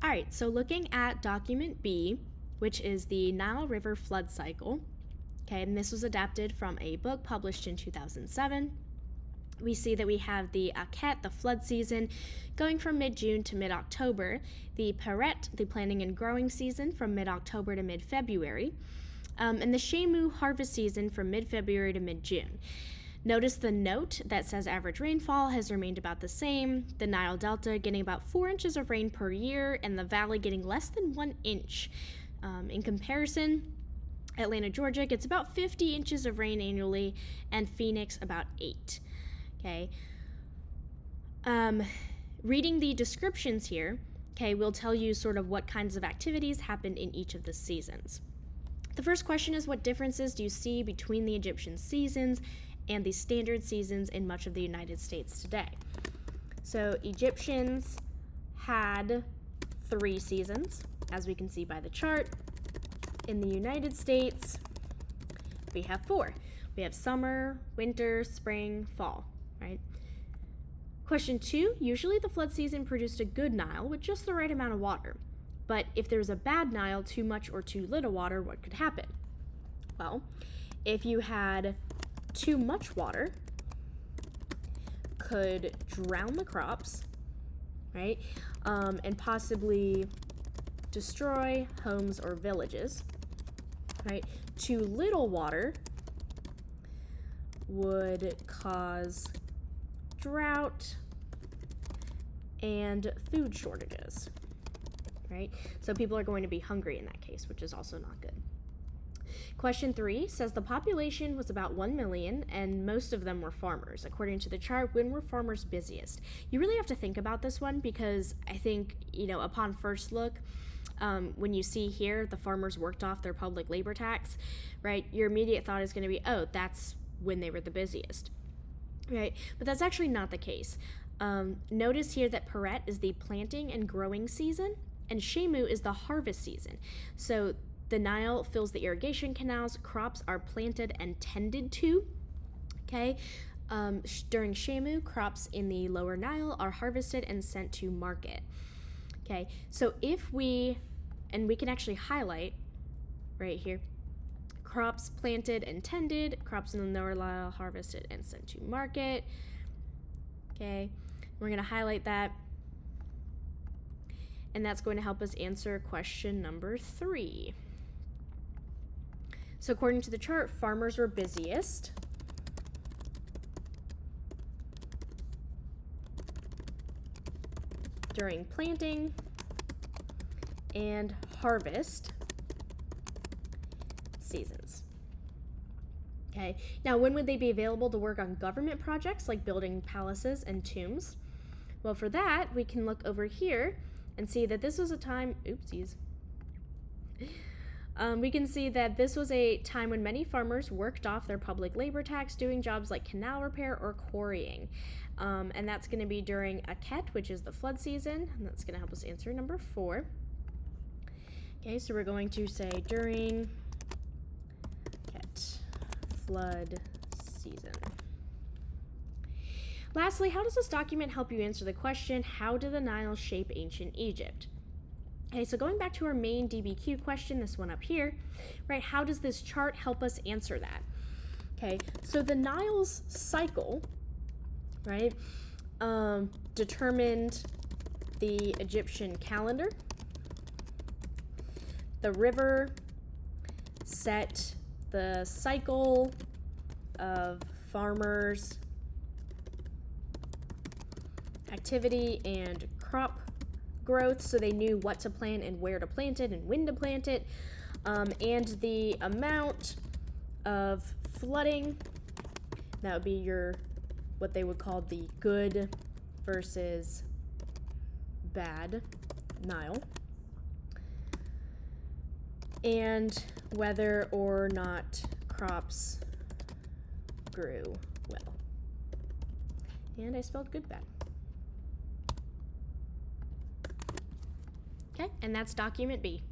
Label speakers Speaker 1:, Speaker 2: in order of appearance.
Speaker 1: All right, so looking at document B, which is the Nile River flood cycle, okay, and this was adapted from a book published in 2007. We see that we have the Aket, the flood season, going from mid-June to mid-October, the Peret, the planting and growing season, from mid-October to mid-February, and the Shemu harvest season from mid-February to mid-June. Notice the note that says average rainfall has remained about the same, the Nile Delta getting about 4 inches of rain per year, and the valley getting less than 1 inch. In comparison, Atlanta, Georgia gets about 50 inches of rain annually, and Phoenix about 8. Okay. Reading the descriptions here, okay, will tell you sort of what kinds of activities happened in each of the seasons. The first question is, what differences do you see between the Egyptian seasons and the standard seasons in much of the United States today? So Egyptians had 3 seasons, as we can see by the chart. In the United States, we have 4. We have summer, winter, spring, fall, right? Question 2, usually the flood season produced a good Nile with just the right amount of water. But if there's a bad Nile, too much or too little water, what could happen? Well, if you had too much water, could drown the crops, right? And possibly destroy homes or villages, right? Too little water would cause drought and food shortages, right? So people are going to be hungry in that case, which is also not good. Question 3 says the population was about 1 million and most of them were farmers. According to the chart, when were farmers busiest? You really have to think about this one because I think, upon first look, when you see here the farmers worked off their public labor tax, right, your immediate thought is going to be, oh, that's when they were the busiest, right? But that's actually not the case. Notice here that Peret is the planting and growing season and Shemu is the harvest season. So the Nile fills the irrigation canals, crops are planted and tended to, okay? During Shemu, crops in the lower Nile are harvested and sent to market, okay? So if we can actually highlight right here, crops planted and tended, crops in the lower Nile harvested and sent to market, okay? We're gonna highlight that, and that's going to help us answer question number 3. So according to the chart, farmers were busiest. During planting and harvest seasons. Okay, now when would they be available to work on government projects like building palaces and tombs? Well, for that, we can look over here and see that this was a time, oopsies. We can see that this was a time when many farmers worked off their public labor tax doing jobs like canal repair or quarrying. And that's going to be during Aket, which is the flood season, and that's going to help us answer number 4. Okay, so we're going to say during Aket flood season. Lastly, how does this document help you answer the question, how did the Nile shape ancient Egypt? Okay, so going back to our main DBQ question, this one up here, right, how does this chart help us answer that? Okay, so the Nile's cycle, right, determined the Egyptian calendar. The river set the cycle of farmers' activity and crop growth, so they knew what to plant and where to plant it and when to plant it, and the amount of flooding, that would be what they would call the good versus bad Nile, and whether or not crops grew well. And I spelled good bad. Okay, and that's document B.